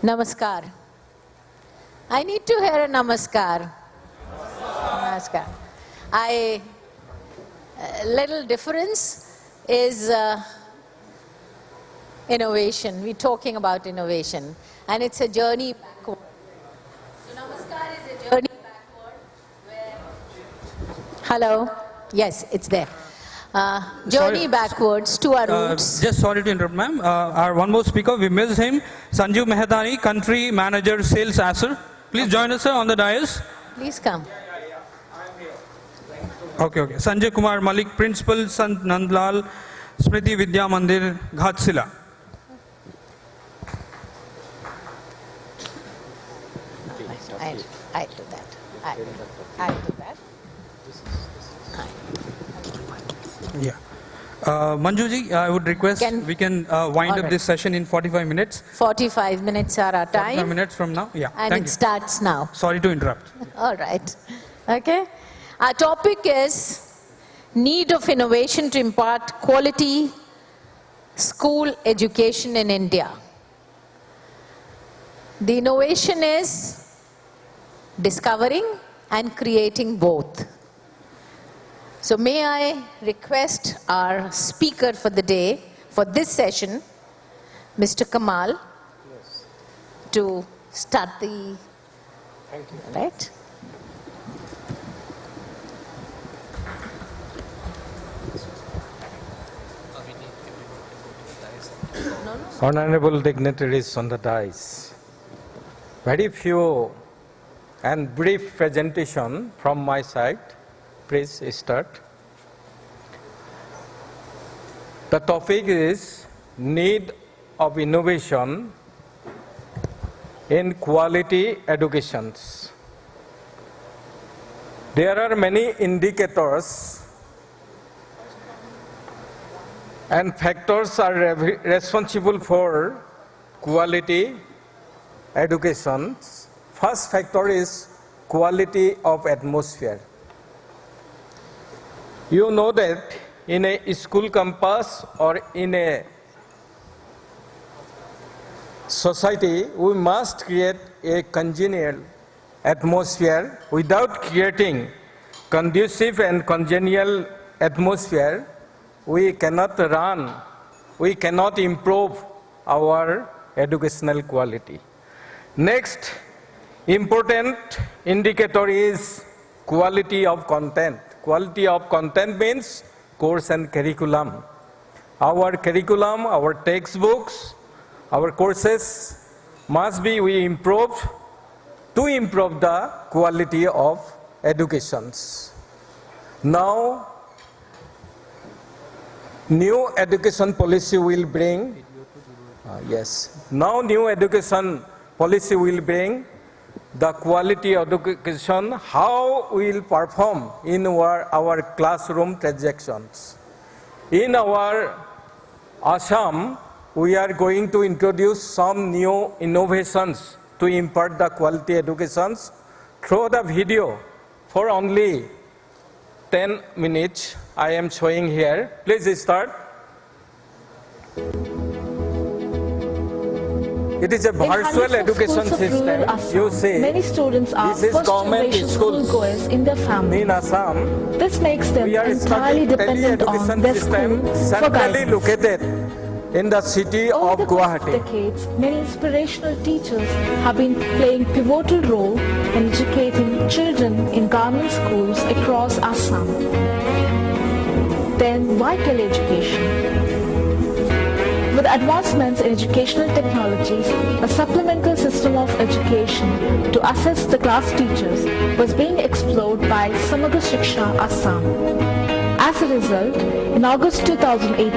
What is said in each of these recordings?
Namaskar. I need to hear a namaskar. Namaskar. Little difference is innovation. We're talking about innovation. And it's a journey backward. So namaskar is a journey backward where... Hello? Yes, it's there. Journey backwards to our roots. Just sorry to interrupt, ma'am. Our one more speaker, we missed him. Sanju Mehdani, Country Manager, Sales Asser. Please join us, sir, on the dais. Please come. Okay. Sanjay Kumar Malik, Principal, Sant Nandlal, Smriti Vidya Mandir, Ghatsila. I do that. I do that. Yeah. Manjuji, I would request we can wind up this session in 45 minutes. 45 minutes are our time. 45 minutes from now. Yeah. And it starts now. Sorry to interrupt. All right. Okay. Our topic is need of innovation to impart quality school education in India. The innovation is discovering and creating both. So may I request our speaker for the day, for this session, Mr. Kamal, to start the... Thank you. Right? Honorable dignitaries on the dais, very few and brief presentation from my side. Please start. The topic is need of innovation in quality educations. There are many indicators and factors are responsible for quality education. First factor is quality of atmosphere. You know that in a school campus or in a society, we must create a congenial atmosphere. Without creating conducive and congenial atmosphere, we cannot improve our educational quality. Next important indicator is quality of content. Quality of content means course and curriculum. Our curriculum, our textbooks, our courses must be improved to improve the quality of educations. Now, new education policy will bring, new education policy will bring the quality of education, how we will perform in our classroom transactions. In our Assam, we are going to introduce some new innovations to impart the quality educations through the video for only 10 minutes. I am showing here. Please start. It is a virtual education system. You see, many students are this is government schools goers in their family. In Assam. This makes them We are entirely dependent on their system school for centrally guidance. located in the city Over of the past Guwahati. decades, many inspirational teachers have been playing pivotal role in educating children in government schools across Assam. Then why teleeducation? With advancements in educational technologies, a supplemental system of education to assess the class teachers was being explored by Samagra Shiksha Assam. As a result, in August 2018,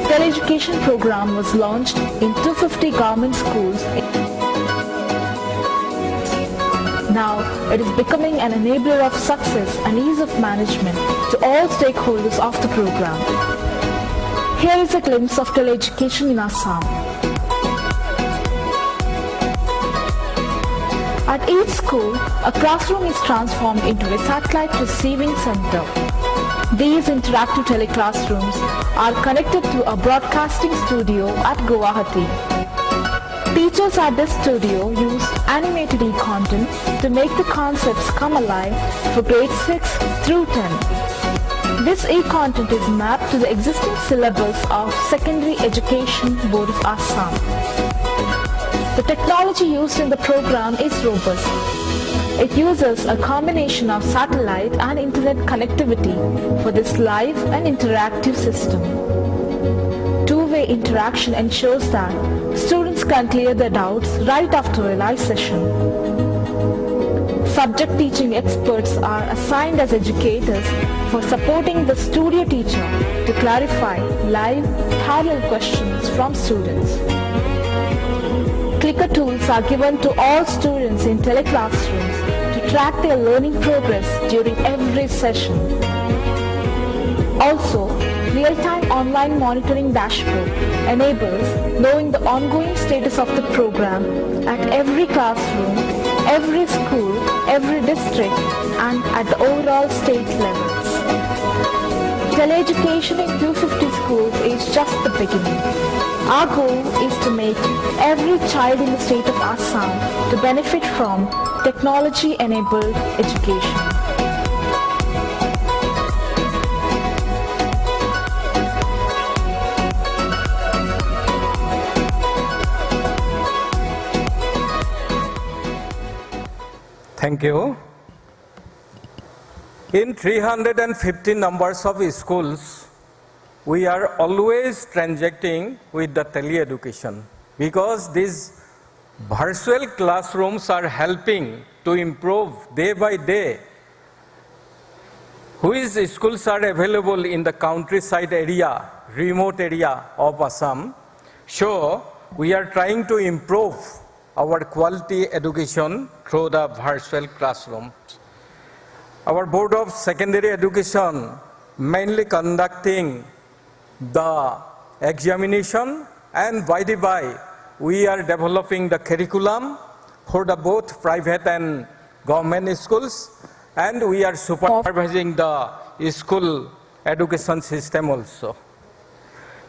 teleeducation program was launched in 250 government schools. Now, it is becoming an enabler of success and ease of management to all stakeholders of the program. Here is a glimpse of teleeducation in Assam. At each school, a classroom is transformed into a satellite receiving center. These interactive teleclassrooms are connected to a broadcasting studio at Guwahati. Teachers at this studio use animated e-content to make the concepts come alive for grade 6 through 10. This e-content is mapped to the existing syllabus of Secondary Education Board of Assam. The technology used in the program is robust. It uses a combination of satellite and internet connectivity for this live and interactive system. Two-way interaction ensures that students can clear their doubts right after a live session. Subject teaching experts are assigned as educators for supporting the studio teacher to clarify live parallel questions from students. Clicker tools are given to all students in teleclassrooms to track their learning progress during every session. Also, real-time online monitoring dashboard enables knowing the ongoing status of the program at every classroom, every school, every district, and at the overall state levels. Teleeducation in 250 schools is just the beginning. Our goal is to make every child in the state of Assam to benefit from technology-enabled education. Thank you. In 350 numbers of schools, we are always transacting with the tele-education because these virtual classrooms are helping to improve day by day. Which schools are available in the countryside area, remote area of Assam. So we are trying to improve our quality education through the virtual classroom. Our Board of Secondary Education mainly conducting the examination, and by the by, we are developing the curriculum for the both private and government schools, and we are supervising the school education system also.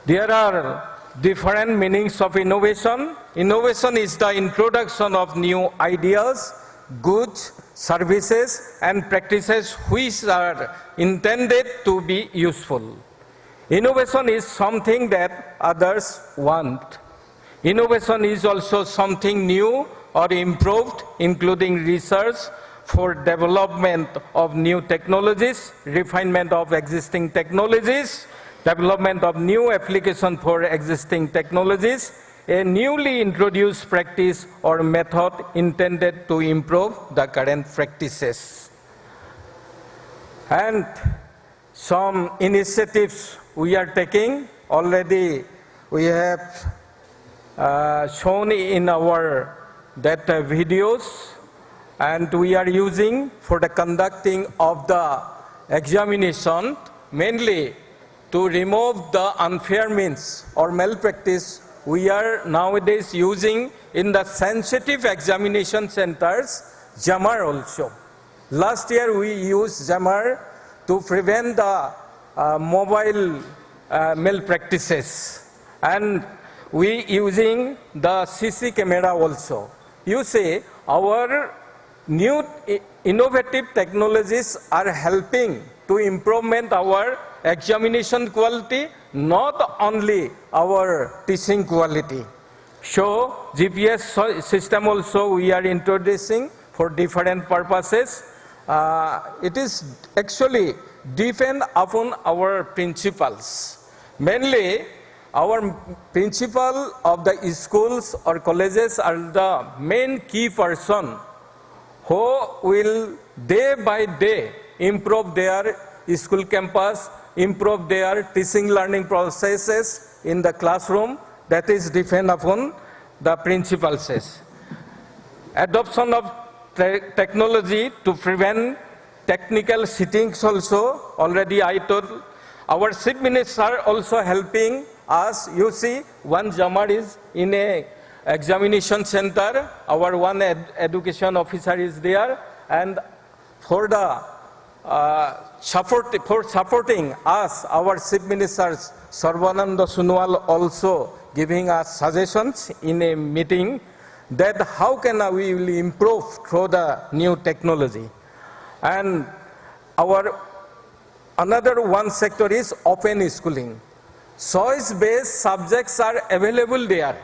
There are different meanings of innovation. Innovation is the introduction of new ideas, goods, services, and practices which are intended to be useful. Innovation is something that others want. Innovation is also something new or improved, including research for development of new technologies, refinement of existing technologies, development of new application for existing technologies, a newly introduced practice or method intended to improve the current practices. And some initiatives we are taking already, we have shown in our videos, and we are using for the conducting of the examination, mainly to remove the unfair means or malpractice. We are nowadays using in the sensitive examination centers jammer also. Last year we used jammer to prevent the mobile malpractices, and we using the CC camera also. You see, our new innovative technologies are helping to improvement our examination quality, not only our teaching quality. So GPS system also we are introducing for different purposes. It is actually depend upon our principals. Mainly, our principal of the schools or colleges are the main key person who will day by day improve their school campus, improve their teaching learning processes in the classroom. That is depend upon the principals. Adoption of technology to prevent technical sittings also, already I told. Our chief minister also helping us. You see, one jammer is in a examination center, our one education officer is there, and for the supporting us, our chief minister Sarvananda Sunwal also giving us suggestions in a meeting that how can we will improve through the new technology. And another one sector is open schooling. Choice-based subjects are available there.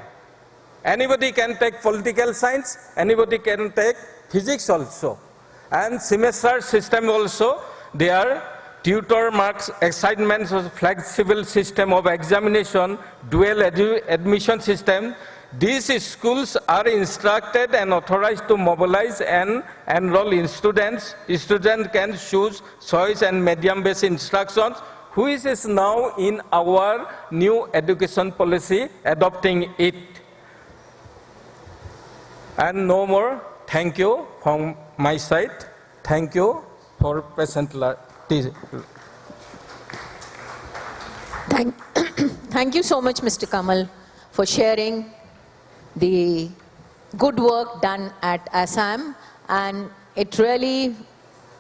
Anybody can take political science, anybody can take physics also. And semester system also, there tutor marks, assignments, flexible system of examination, dual admission system. These schools are instructed and authorized to mobilize and enroll in students. Students can choose choice and medium-based instructions, which is now in our new education policy, adopting it. And no more, thank you from my side. Thank you for patient Thank you so much, Mr. Kamal, for sharing the good work done at Assam, and it really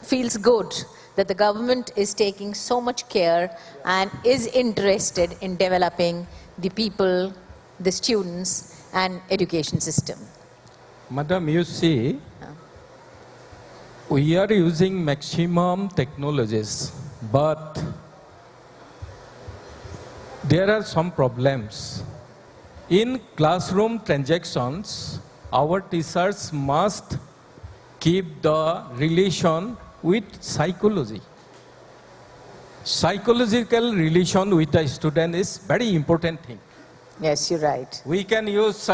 feels good that the government is taking so much care and is interested in developing the people, the students, and education system. Madam, you see, we are using maximum technologies, but there are some problems. In classroom transactions, our teachers must keep the relation with psychology. Psychological relation with a student is very important thing. Yes, you're right. We can use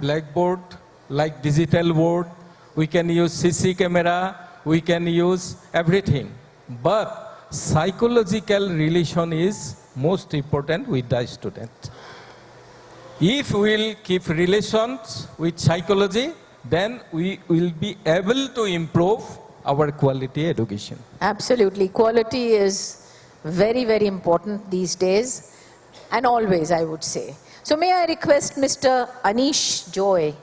blackboard like digital board, we can use CC camera, we can use everything. But psychological relation is most important with the student. If we will keep relations with psychology, then we will be able to improve our quality education. Absolutely. Quality is very, very important these days, and always, I would say. So may I request Mr. Anish Joy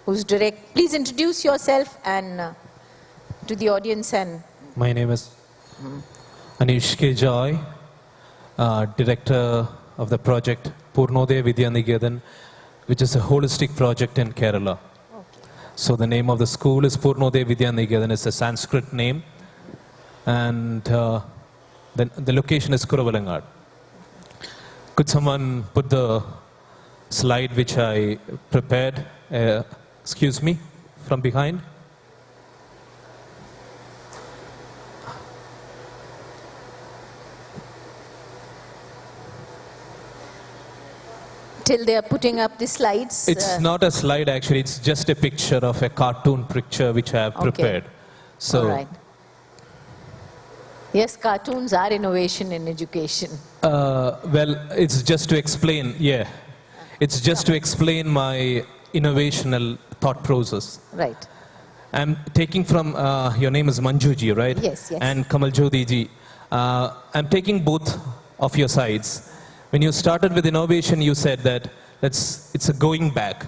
who's direct. Please introduce yourself and to the audience. And my name is Anish K. Joy, Director of the project Purnodaya Vidya Nigetan, which is a holistic project in Kerala. okay. So the name of the school is Purnodaya Vidya Nigetan. It's a Sanskrit name, and the location is Kuruvalangad. Could someone put the slide which I prepared, excuse me, from behind? Till they are putting up the slides. It's not a slide actually, it's just a picture of a cartoon picture which I have prepared. So, all right. Yes, cartoons are innovation in education. well, it's just to explain, it's just to explain my innovational thought process. Right. I'm taking from, your name is Manjuji, right? Yes, yes. And Kamal Jodhiji. I'm taking both of your sides. When you started with innovation, you said that it's a going back.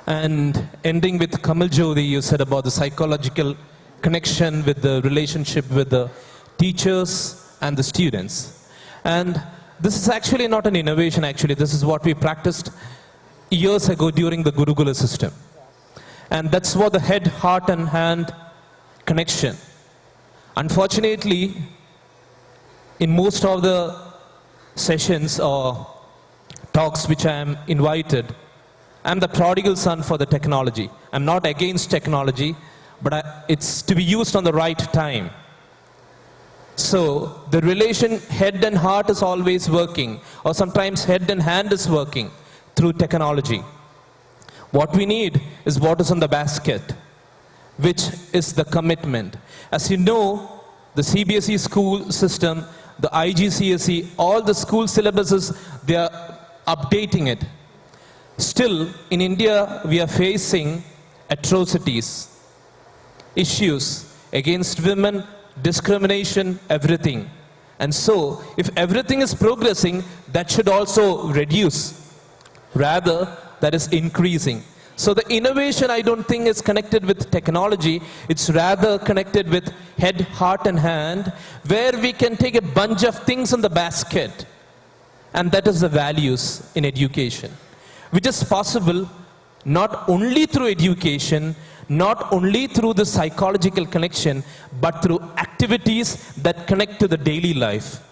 And ending with Kamal Jodhi, you said about the psychological connection with the relationship with the teachers and the students. And this is actually not an innovation, actually. This is what we practiced years ago during the Gurukula system. And that's what the head, heart, and hand connection. Unfortunately, in most of the sessions or talks which I am invited, I'm the prodigal son for the technology. I'm not against technology, but it's to be used on the right time. So the relation head and heart is always working, or sometimes head and hand is working through technology. What we need is what is on the basket, which is the commitment. As you know, the CBSE school system, the IGCSE, all the school syllabuses, they are updating it. Still, in India, we are facing atrocities, issues against women, discrimination, everything. And so, if everything is progressing, that should also reduce. Rather, that is increasing. So the innovation, I don't think, is connected with technology. It's rather connected with head, heart, and hand, where we can take a bunch of things in the basket And that is the values in education, which is possible not only through education, not only through the psychological connection, but through activities that connect to the daily life.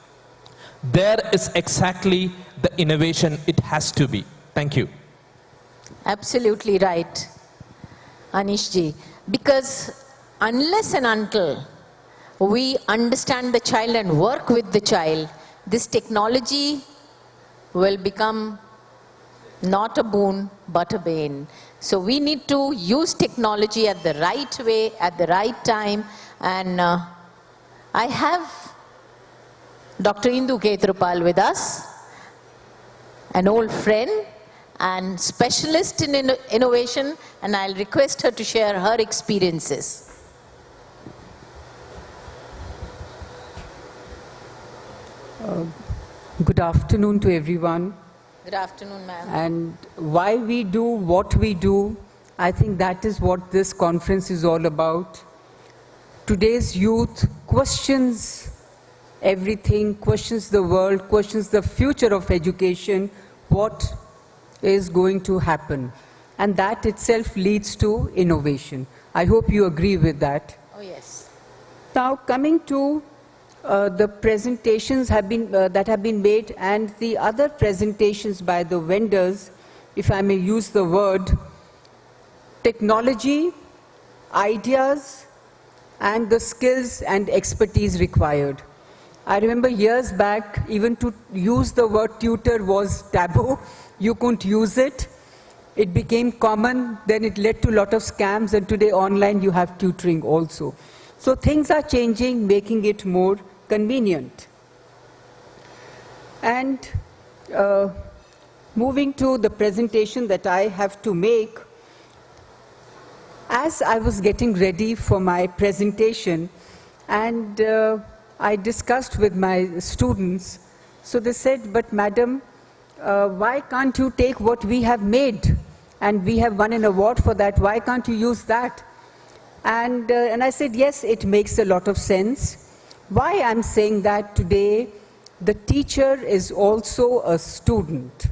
There is exactly the innovation it has to be. Thank you. Absolutely right, Anish ji. Because unless and until we understand the child and work with the child, this technology will become not a boon but a bane. So we need to use technology at the right way, at the right time. And I have Dr. Indu Ketrupal with us, an old friend and specialist in innovation, and I'll request her to share her experiences. Good afternoon to everyone. Good afternoon, ma'am. And why we do what we do, I think that is what this conference is all about. Today's youth questions everything, questions the world, questions the future of education, what is going to happen. And that itself leads to innovation. I hope you agree with that. Oh, yes. Now, coming to the presentations that have been made and the other presentations by the vendors, if I may use the word, technology, ideas, and the skills and expertise required. I remember years back, even to use the word tutor was taboo. You couldn't use it. It became common, then it led to a lot of scams, and today online you have tutoring also. So things are changing, making it more convenient. And moving to the presentation that I have to make, as I was getting ready for my presentation, and I discussed with my students, so they said, but madam, why can't you take what we have made? And we have won an award for that, why can't you use that? And I said, yes, it makes a lot of sense. Why I'm saying that today, the teacher is also a student,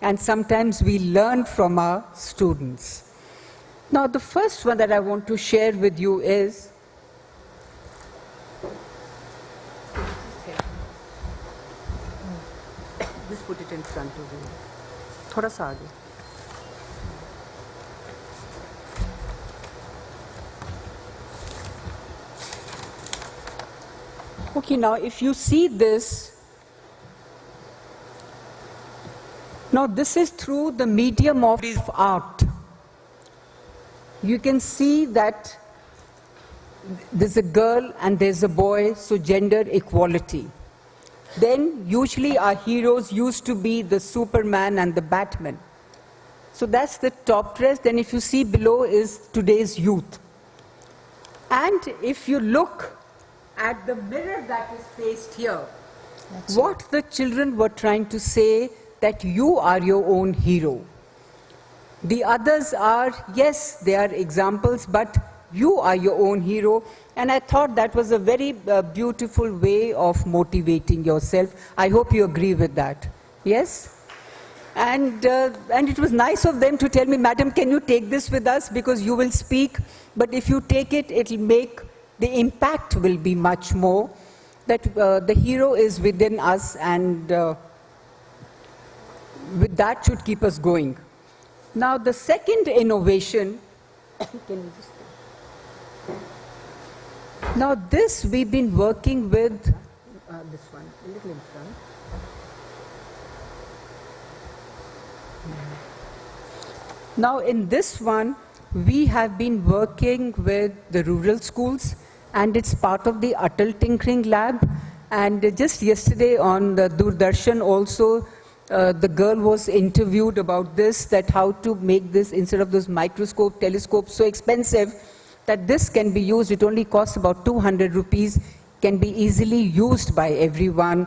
and sometimes we learn from our students. Now, the first one that I want to share with you is, just put it in front of you. Thoda sa aage. Okay, now if you see this, now this is through the medium of art. You can see that there's a girl and there's a boy, so gender equality. Then usually our heroes used to be the Superman and the Batman. So that's the top dress. Then if you see below is today's youth. And if you look at the mirror that is placed here, what the children were trying to say, that you are your own hero. The others are, yes, they are examples, but you are your own hero. And I thought that was a very beautiful way of motivating yourself. I hope you agree with that. Yes? And it was nice of them to tell me, madam, can you take this with us? Because you will speak, but if you take it, it will make, the impact will be much more. That the hero is within us, and with that should keep us going. Now, the second innovation, now this we've been working with, this one, a little in front. Now in this one, we have been working with the rural schools, and it's part of the Atal Tinkering Lab. And just yesterday on the Doordarshan also, the girl was interviewed about this, that how to make this, instead of those microscope, telescopes so expensive, that this can be used. It only costs about 200 rupees, can be easily used by everyone.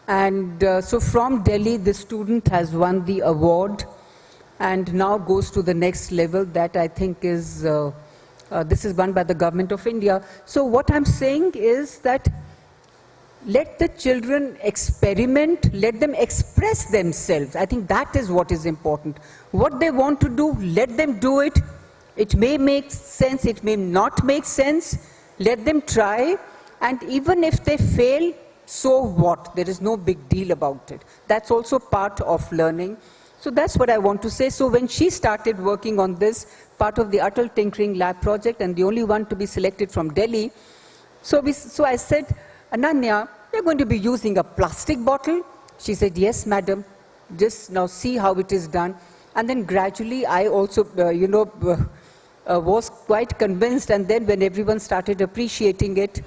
And so from Delhi, the student has won the award and now goes to the next level. That I think is, this is won by the government of India. So what I'm saying is that let the children experiment, let them express themselves. I think that is what is important. What they want to do, let them do it. It may make sense, it may not make sense. Let them try, and even if they fail, so what? There is no big deal about it. That's also part of learning. So that's what I want to say. So when she started working on this, part of the Atal Tinkering Lab project, and the only one to be selected from Delhi, so I said, Ananya, we're going to be using a plastic bottle. She said, yes, madam. Just now see how it is done. And then gradually I also, was quite convinced. And then when everyone started appreciating it,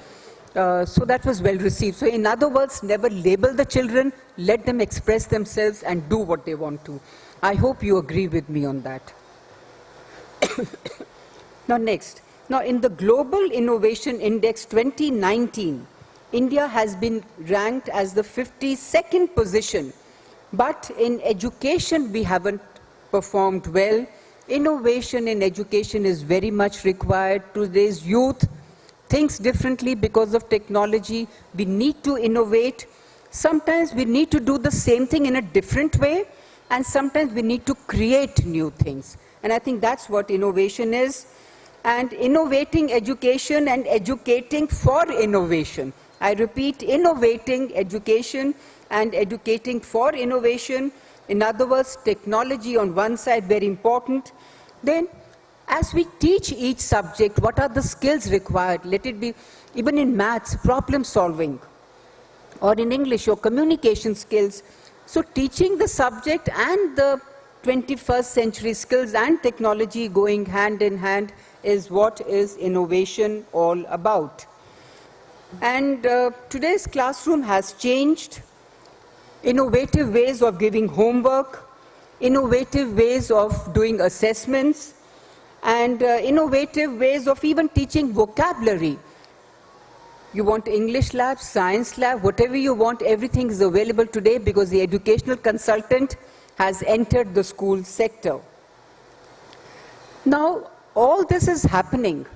so that was well received. So in other words, never label the children, let them express themselves and do what they want to. I hope you agree with me on that. Now next. Now in the Global Innovation Index 2019, India has been ranked as the 52nd position. But in education, we haven't performed well. Innovation in education is very much required. Today's youth thinks differently because of technology. We need to innovate. Sometimes we need to do the same thing in a different way, and sometimes we need to create new things. And I think that's what innovation is. And innovating education and educating for innovation. I repeat, innovating education and educating for innovation. In other words, technology on one side, very important. Then, as we teach each subject, what are the skills required? Let it be, even in maths, problem solving, or in English, or communication skills. So teaching the subject and the 21st century skills and technology going hand in hand is what is innovation all about. And today's classroom has changed. Innovative ways of giving homework, innovative ways of doing assessments, and innovative ways of even teaching vocabulary. You want English lab, science lab, whatever you want, everything is available today because the educational consultant has entered the school sector. Now, all this is happening,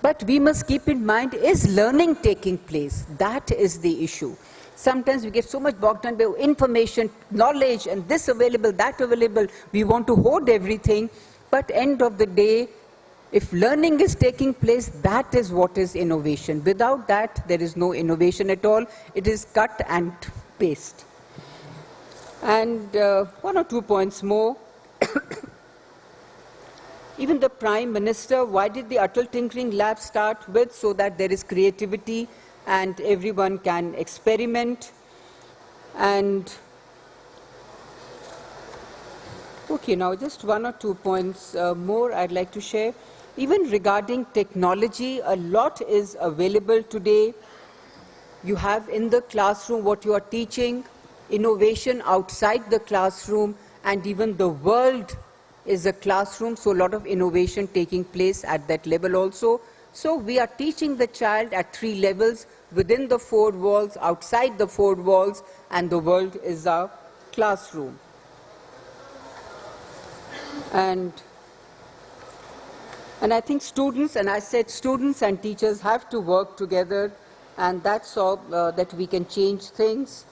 but we must keep in mind, is learning taking place? That is the issue. Sometimes we get so much bogged down by information, knowledge, and this available, that available. We want to hoard everything, but end of the day, if learning is taking place, that is what is innovation. Without that, there is no innovation at all. It is cut and paste. And one or two points more. Even the Prime Minister, why did the Atal Tinkering Lab start with? So that there is creativity and everyone can experiment. And okay, now just one or 2 points more I'd like to share. Even regarding technology, a lot is available today. You have in the classroom what you are teaching, innovation outside the classroom, and even the world is a classroom, so a lot of innovation taking place at that level also. So we are teaching the child at 3 levels, within the 4 walls, outside the 4 walls, and the world is our classroom. And I think students, and I said students and teachers have to work together, and that's all that we can change things.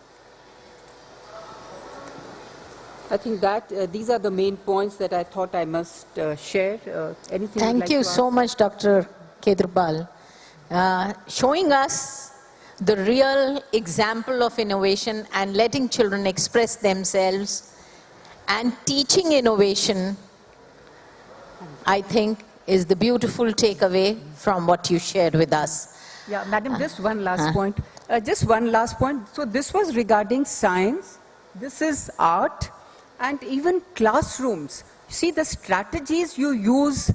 I think that these are the main points that I thought I must share. Anything you'd like Thank you to so ask? much, Dr. Kedrupal, showing us the real example of innovation and letting children express themselves and teaching innovation, I think, is the beautiful takeaway from what you shared with us. Yeah, Madam, just one last point. Just one last point. So this was regarding science. This is art. And even classrooms. See, the strategies you use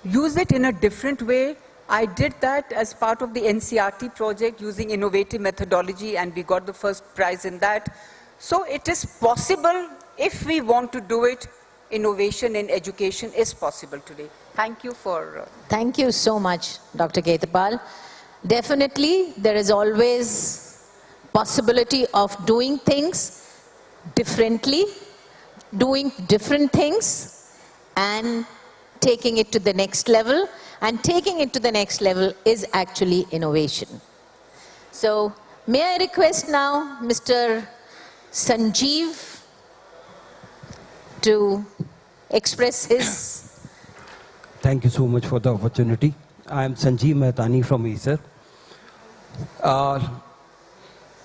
it in a different way. I did that as part of the NCRT project using innovative methodology, and we got the first prize in that. So it is possible if we want to do it. Innovation in education is possible today. Thank you for... Thank you so much, Dr. Kedrupal. Definitely, there is always possibility of doing things differently, doing different things, and taking it to the next level. And taking it to the next level is actually innovation. So May I request now Mr. Sanjeev to express his... Thank you so much for the opportunity. I am Sanjeev Mehtani from Acer.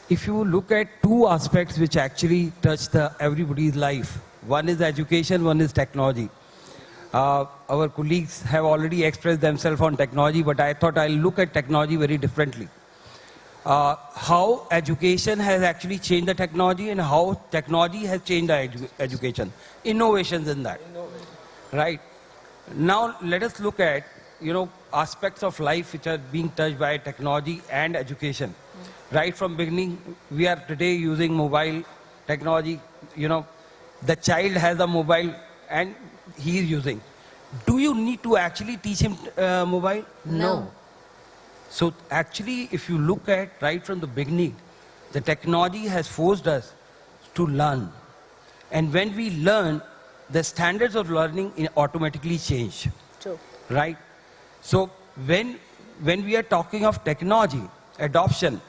If you look at two aspects which actually touch everybody's life, one is education, one is technology. Our colleagues have already expressed themselves on technology, but I thought I'll look at technology very differently. How education has actually changed the technology and how technology has changed the education. Innovations in that. Right. Now let us look at, aspects of life which are being touched by technology and education. Right from beginning, we are today using mobile technology. The child has a mobile and he is using. Do you need to actually teach him mobile? No. So actually, if you look at right from the beginning, the technology has forced us to learn. And when we learn, the standards of learning automatically change. True. Right? So when we are talking of technology, adoption,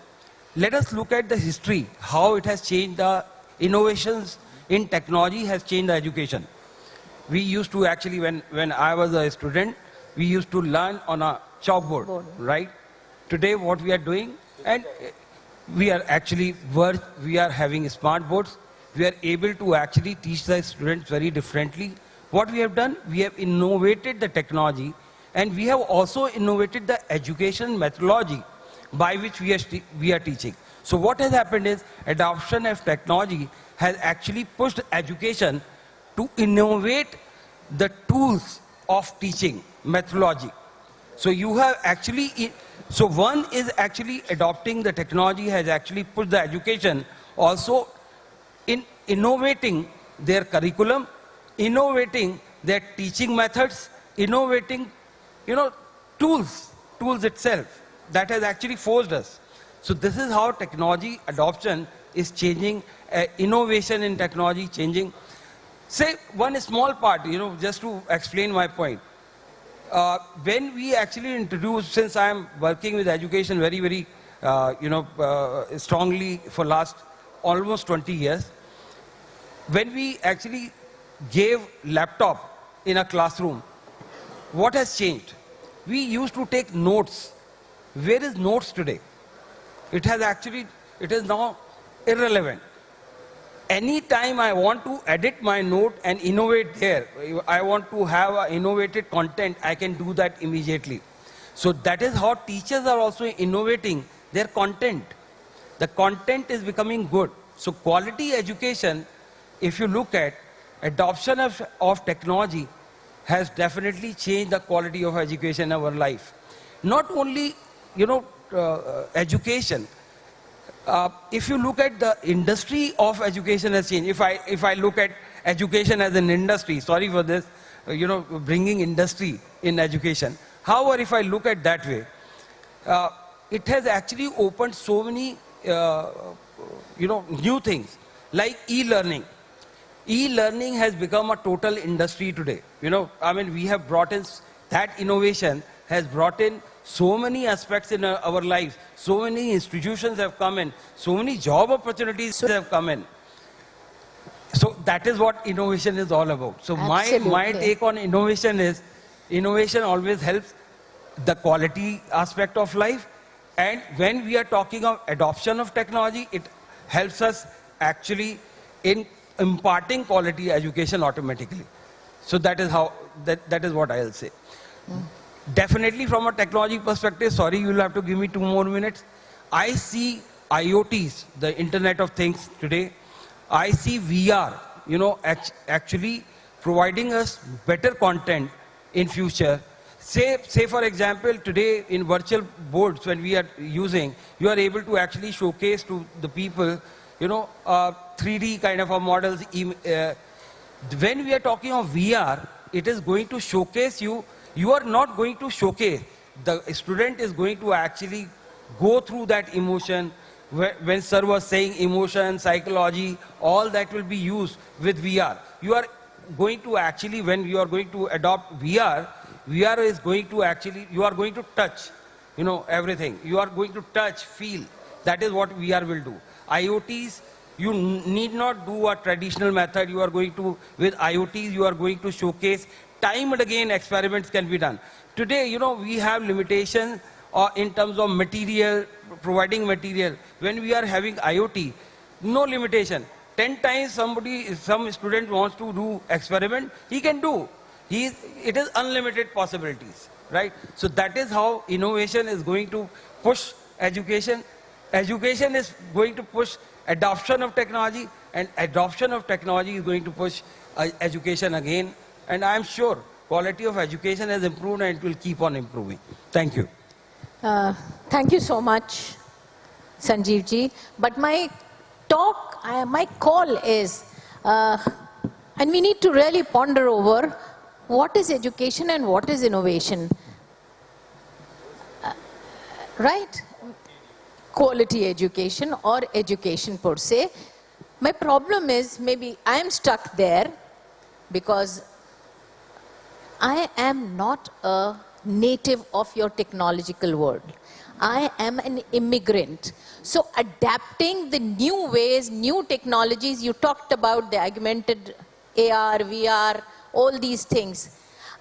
let us look at the history, how it has changed the innovations in technology has changed the education. We used to actually, when I was a student, we used to learn on a chalkboard, right? Today what we are doing, and we are actually, we are having smart boards. We are able to actually teach the students very differently. What we have done, we have innovated the technology and we have also innovated the education methodology by which we are teaching. So what has happened is adoption of technology has actually pushed education to innovate the tools of teaching methodology. So you have actually, so one is actually adopting the technology has actually put the education also in innovating their curriculum, innovating their teaching methods, innovating, tools itself that has actually forced us. So this is how technology adoption is changing, innovation in technology changing. Say one small part, just to explain my point. When we actually introduce, since I am working with education very, very, strongly for last almost 20 years, when we actually gave laptop in a classroom, what has changed? We used to take notes. Where is notes today? It is now irrelevant. Anytime I want to edit my note and innovate there, I want to have innovated content, I can do that immediately. So that is how teachers are also innovating their content. The content is becoming good. So quality education, if you look at adoption of technology, has definitely changed the quality of education in our life. Not only, education. If you look at the industry of education has changed. If I look at education as an industry, sorry for this, bringing industry in education. However, if I look at that way, it has actually opened so many, new things like e-learning. E-learning has become a total industry today. We have brought in, that innovation has brought in so many aspects in our lives. So many institutions have come in. So many job opportunities have come in. So that is what innovation is all about. So my take on innovation is, innovation always helps the quality aspect of life. And when we are talking of adoption of technology, it helps us actually in imparting quality education automatically. So that is how, that is what I'll say. Definitely from a technology perspective, sorry, you'll have to give me 2 more minutes. I see IoTs, the Internet of Things today. I see VR, actually providing us better content in future. Say for example, today in virtual boards when we are using, you are able to actually showcase to the people, 3D kind of a models. When we are talking of VR, it is going to showcase you. You are not going to showcase. The student is going to actually go through that emotion. When sir was saying emotion, psychology, all that will be used with VR. You are going to actually, when you are going to adopt VR, VR is going to actually, you are going to touch, everything. You are going to touch, feel. That is what VR will do. IoTs, you need not do a traditional method. You are going to, with IoTs, you are going to showcase time and again experiments can be done. Today, you know, we have limitations in terms of material, providing material. When we are having IoT, no limitation. 10 times some student wants to do experiment, he can do. It is unlimited possibilities, right? So that is how innovation is going to push education. Education is going to push adoption of technology, and adoption of technology is going to push education again. And I am sure quality of education has improved and it will keep on improving. Thank you. Thank you so much, Sanjeev ji. But my talk, my call is, and we need to really ponder over what is education and what is innovation. Right? Quality education or education per se. My problem is maybe I am stuck there because I am not a native of your technological world. I am an immigrant. So adapting the new ways, new technologies, you talked about the augmented AR, VR, all these things.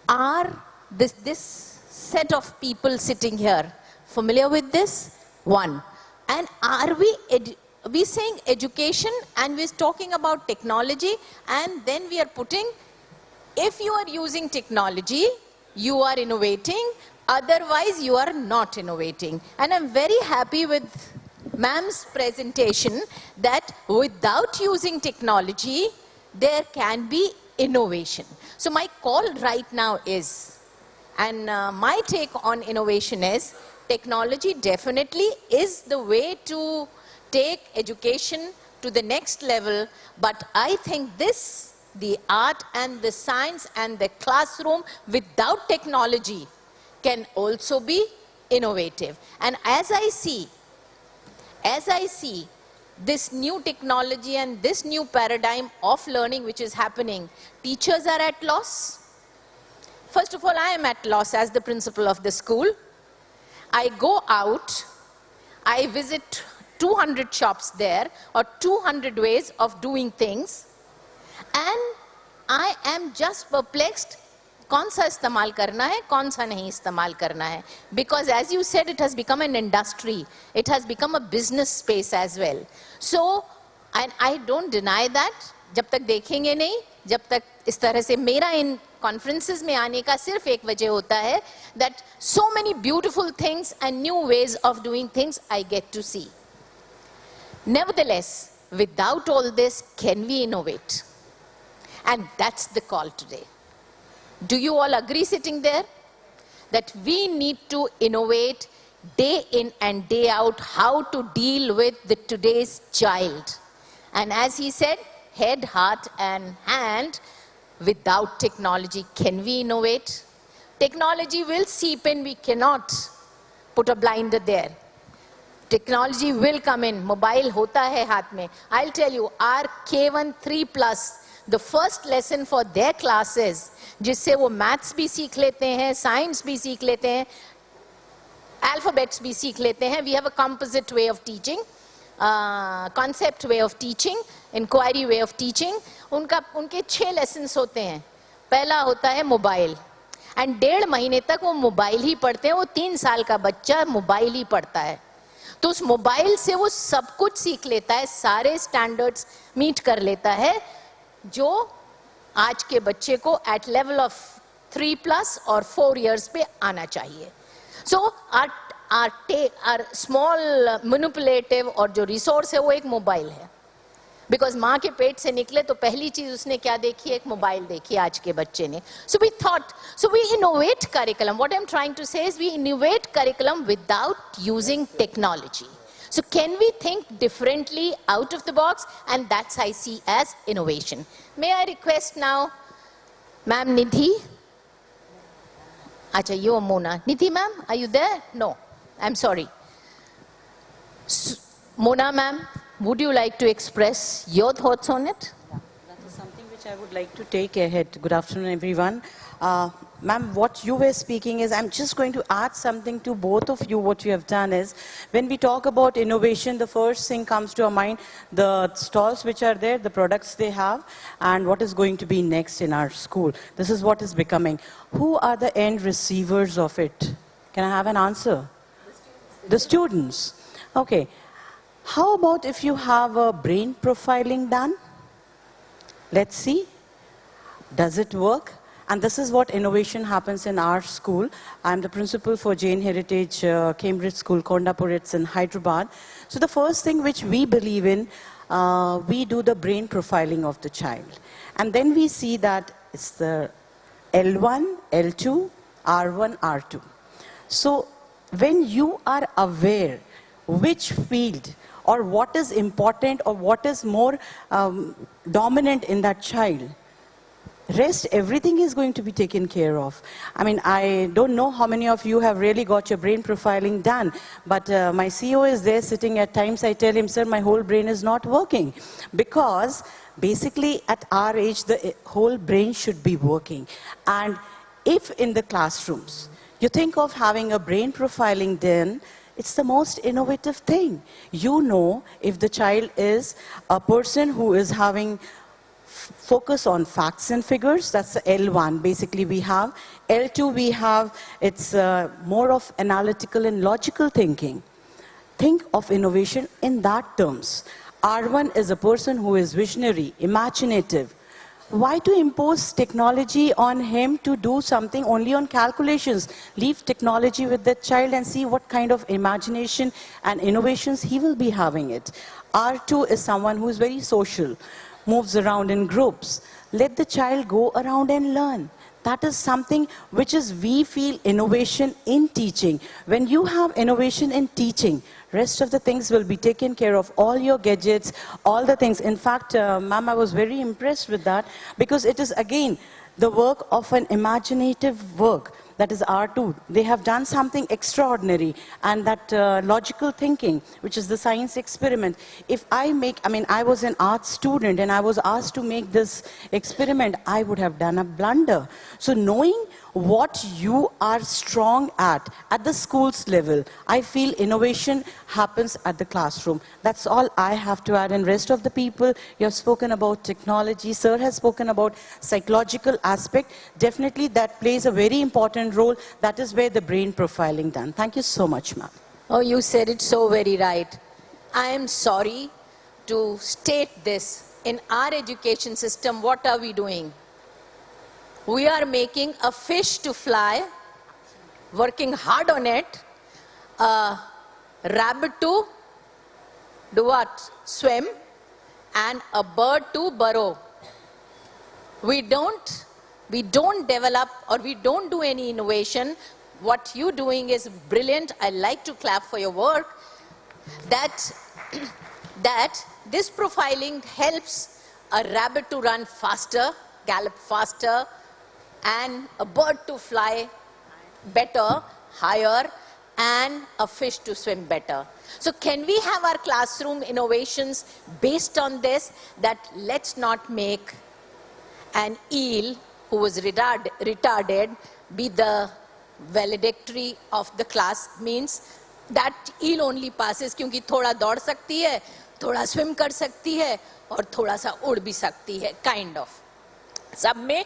Are this set of people sitting here familiar with this? One. And are we saying education and we're talking about technology, and then we are putting, if you are using technology, you are innovating, otherwise you are not innovating. And I'm very happy with ma'am's presentation that without using technology, there can be innovation. So my call right now is, and my take on innovation is, technology definitely is the way to take education to the next level, but I think this, the art and the science and the classroom without technology can also be innovative. And as I see this new technology and this new paradigm of learning which is happening, teachers are at loss. First of all, I am at loss as the principal of the school. I go out, I visit 200 shops there or 200 ways of doing things, and I am just perplexed, कौन सा इस्तेमाल करना है, कौन सा नहीं इस्तेमाल करना है. Because as you said, it has become an industry. It has become a business space as well. So, and I don't deny that. जब तक देखेंगे नहीं, जब तक इस तरह से मेरा इन conferences में आने का सिर्फ एक वजह होता है, that so many beautiful things and new ways of doing things I get to see. Nevertheless, without all this, can we innovate? And that's the call today. Do you all agree sitting there that we need to innovate day in and day out how to deal with today's child? And as he said, head, heart and hand, without technology, can we innovate? Technology will seep in, we cannot put a blinder there. Technology will come in, mobile hota hai haath mein. I'll tell you, our K1 3+, the first lesson for their classes, जिससे वो maths भी सीख लेते हैं, science भी सीख लेते हैं, alphabets भी सीख लेते हैं. We have a composite way of teaching, concept way of teaching, inquiry way of teaching. उनके 6 lessons होते हैं. पहला होता है मोबाइल, and 1.5 महीने तक वो मोबाइल ही पढ़ते हैं. वो 3 साल का बच्चा मोबाइल ही पढ़ता है. तो उस मोबाइल से वो सब कुछ सीख लेता है, सारे स्टैंडर्ड्स मीट कर लेता है जो आज के बच्चे को एट लेवल ऑफ 3+ और 4 years पे आना चाहिए. सो आर स्मॉल मैनिपुलेटिव और जो रिसोर्स है वो एक मोबाइल है. बिकॉज माँ के पेट से निकले तो पहली चीज उसने क्या देखी, एक मोबाइल देखी आज के बच्चे ने. So we thought, so we innovate curriculum. What I am trying to say is we innovate curriculum without using technology. So can we think differently out of the box? And that's I see as innovation. May I request now, Ma'am Nidhi? Acha, you are Mona. Nidhi ma'am, are you there? No, I'm sorry. Mona ma'am, would you like to express your thoughts on it? Yeah, that is something which I would like to take ahead. Good afternoon, everyone. Ma'am, what you were speaking is, I'm just going to add something to both of you. What you have done is, when we talk about innovation, the first thing comes to our mind, the stalls which are there, the products they have, and what is going to be next in our school. This is what is becoming. Who are the end receivers of it? Can I have an answer? The students. Okay. How about if you have a brain profiling done? Let's see. Does it work? And this is what innovation happens in our school. I'm the principal for Jain Heritage Cambridge School, Kondapur, it's in Hyderabad. So the first thing which we believe in, we do the brain profiling of the child. And then we see that it's the L1, L2, R1, R2. So when you are aware which field or what is important or what is more dominant in that child, rest, everything is going to be taken care of. I mean, I don't know how many of you have really got your brain profiling done, but my CEO is there sitting at times. I tell him, sir, my whole brain is not working. Because basically at our age, the whole brain should be working. And if in the classrooms, you think of having a brain profiling done, it's the most innovative thing. You know if the child is a person who is having focus on facts and figures, that's the L1 basically we have. L2 we have, it's more of analytical and logical thinking. Think of innovation in that terms. R1 is a person who is visionary, imaginative. Why to impose technology on him to do something only on calculations? Leave technology with the child and see what kind of imagination and innovations he will be having it. R2 is someone who is very social, moves around in groups. Let the child go around and learn. That is something which is, we feel, innovation in teaching. When you have innovation in teaching, rest of the things will be taken care of. All your gadgets, all the things. In fact, ma'am, I was very impressed with that because it is again the work of an imaginative work. That is R2. They have done something extraordinary, and that logical thinking, which is the science experiment. If I was an art student and I was asked to make this experiment, I would have done a blunder. So knowing what you are strong at the school's level, I feel innovation happens at the classroom. That's all I have to add. And rest of the people, you have spoken about technology. Sir has spoken about psychological aspect. Definitely that plays a very important role. That is where the brain profiling done. Thank you so much, ma'am. Oh, you said it so very right. I am sorry to state this. In our education system, what are we doing? We are making a fish to fly, working hard on it, a rabbit to do what? Swim, and a bird to burrow. We don't develop or we don't do any innovation. What you're doing is brilliant. I like to clap for your work. That this profiling helps a rabbit to run faster, gallop faster, and a bird to fly better, higher, and a fish to swim better. So can we have our classroom innovations based on this, that let's not make an eel who was retarded be the valedictory of the class, means that eel only passes क्योंकि थोड़ा दौड़ सकती है, थोड़ा swim कर सकती है और थोड़ा सा उड़ भी सकती है, kind of. सब में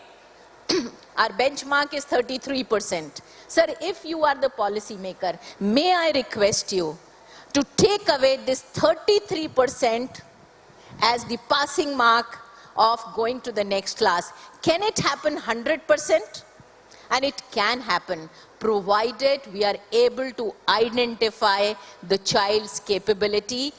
our benchmark is 33%. Sir, if you are the policy maker, may I request you to take away this 33% as the passing mark of going to the next class. Can it happen 100%? And it can happen, provided we are able to identify the child's capability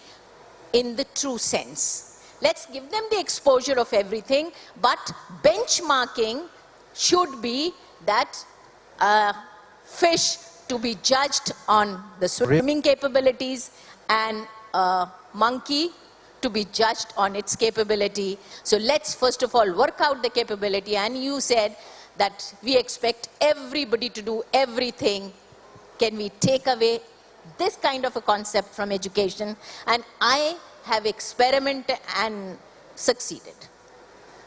in the true sense. Let's give them the exposure of everything, but benchmarking should be that fish to be judged on the swimming capabilities and a monkey to be judged on its capability. So let's first of all work out the capability. And you said that we expect everybody to do everything. Can we take away this kind of a concept from education? And I have experimented and succeeded.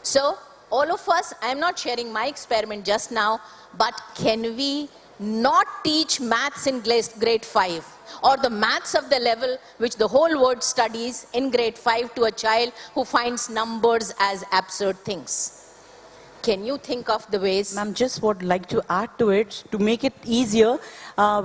So all of us, I am not sharing my experiment just now, but can we not teach maths in grade 5 or the maths of the level which the whole world studies in grade 5 to a child who finds numbers as absurd things? Can you think of the ways? Ma'am, just would like to add to it, to make it easier,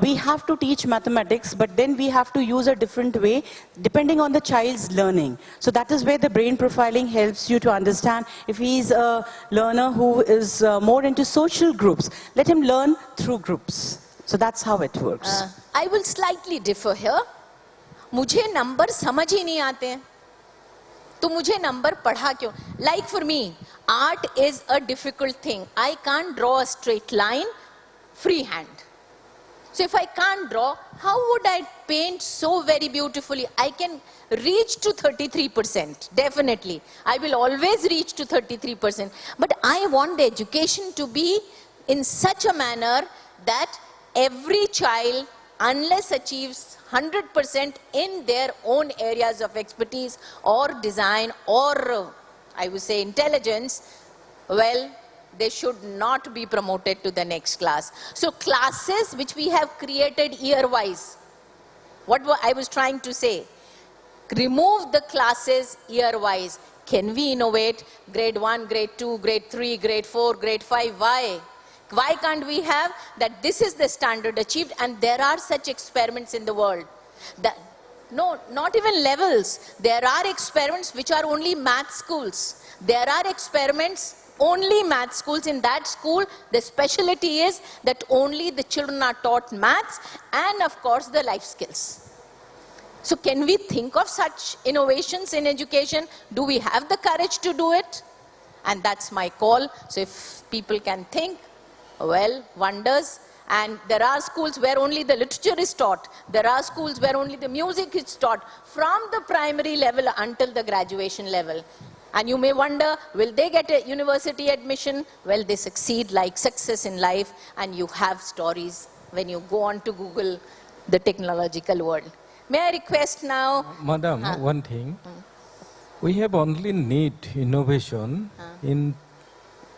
we have to teach mathematics, but then we have to use a different way depending on the child's learning. So that is where the brain profiling helps you to understand if he's a learner who is more into social groups, let him learn through groups. So that's how it works. I will slightly differ here. मुझे number समझ ही नहीं आते हैं, तो मुझे number पढ़ा क्यों? Like for me, art is a difficult thing. I can't draw a straight line freehand. So if I can't draw, how would I paint so very beautifully? I can reach to 33%, definitely. I will always reach to 33%. But I want the education to be in such a manner that every child, unless achieves 100% in their own areas of expertise or design or I would say intelligence, well, they should not be promoted to the next class. So classes which we have created year-wise, what I was trying to say, remove the classes year-wise. Can we innovate grade 1, grade 2, grade 3, grade 4, grade 5? Why? Why can't we have that this is the standard achieved and there are such experiments in the world? No, not even levels. There are experiments which are only math schools. There are experiments only math schools. In that school, the specialty is that only the children are taught maths and of course the life skills. So can we think of such innovations in education? Do we have the courage to do it? And that's my call. So if people can think, well, wonders. And there are schools where only the literature is taught. There are schools where only the music is taught from the primary level until the graduation level. And you may wonder, will they get a university admission? Well, they succeed like success in life, and you have stories when you go on to Google the technological world. May I request now? Madam, one thing. We have only need innovation in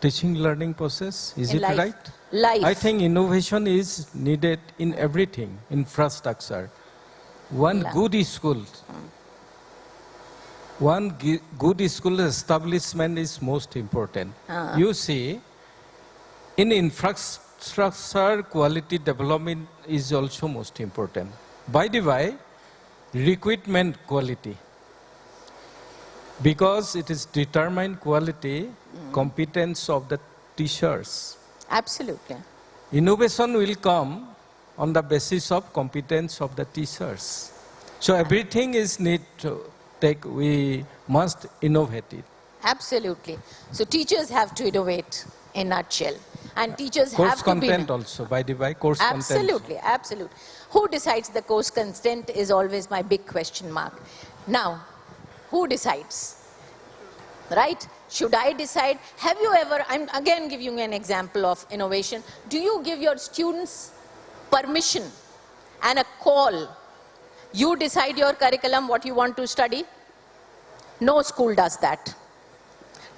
teaching learning process. Is In it life. right? Life. I think innovation is needed in everything, infrastructure. One good school, good school establishment is most important. You see, in infrastructure, quality development is also most important. By the way, recruitment quality. Because it is determined quality, competence of the teachers. Absolutely. Innovation will come on the basis of competence of the teachers. So everything is need to take, we must innovate it. Absolutely. So teachers have to innovate in a nutshell. And teachers Course have to be... content also, by the way, course content. Absolutely, absolutely. Who decides the course content is always my big question mark. Now, who decides? Right? Should I decide? Have you ever, I'm again giving you an example of innovation. Do you give your students permission and a call? You decide your curriculum, what you want to study? No school does that.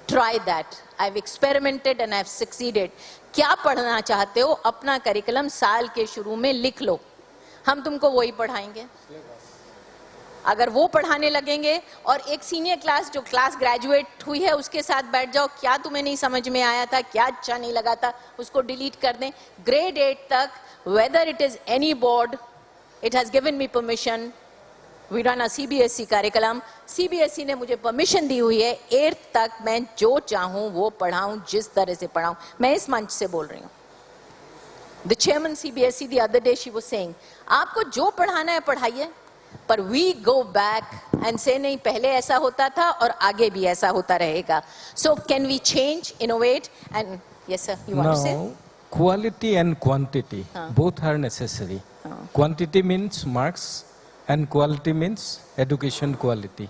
Try that. I've experimented and I've succeeded. क्या पढ़ना चाहते हो? अपना curriculum साल के शुरू में लिख लो. हम तुमको वही पढ़ाएंगे. अगर वो पढ़ाने लगेंगे और एक सीनियर क्लास जो क्लास ग्रेजुएट हुई है उसके साथ बैठ जाओ, क्या तुम्हें नहीं समझ में आया था, क्या अच्छा नहीं लगा था, उसको डिलीट कर दें. ग्रेड 8 तक, whether it is any board, it has given me permission. We run a CBSE curriculum. CBSE ने मुझे परमिशन दी हुई है 8th तक मैं जो चाहूँ वो पढ़ाऊँ, जिस तरह से पढ़ाऊँ. मैं इस मंच से बोल रही हूँ. The chairman CBSE the other day she was saying, आपको जो पढ़ाना है पढ़ाइए. पर we go back and say नहीं पहले ऐसा होता था और आगे भी ऐसा होता रहेगा. So can we change, innovate and yes sir, you want to say? Now, quality and quantity both are necessary. Quantity means marks and quality means education quality.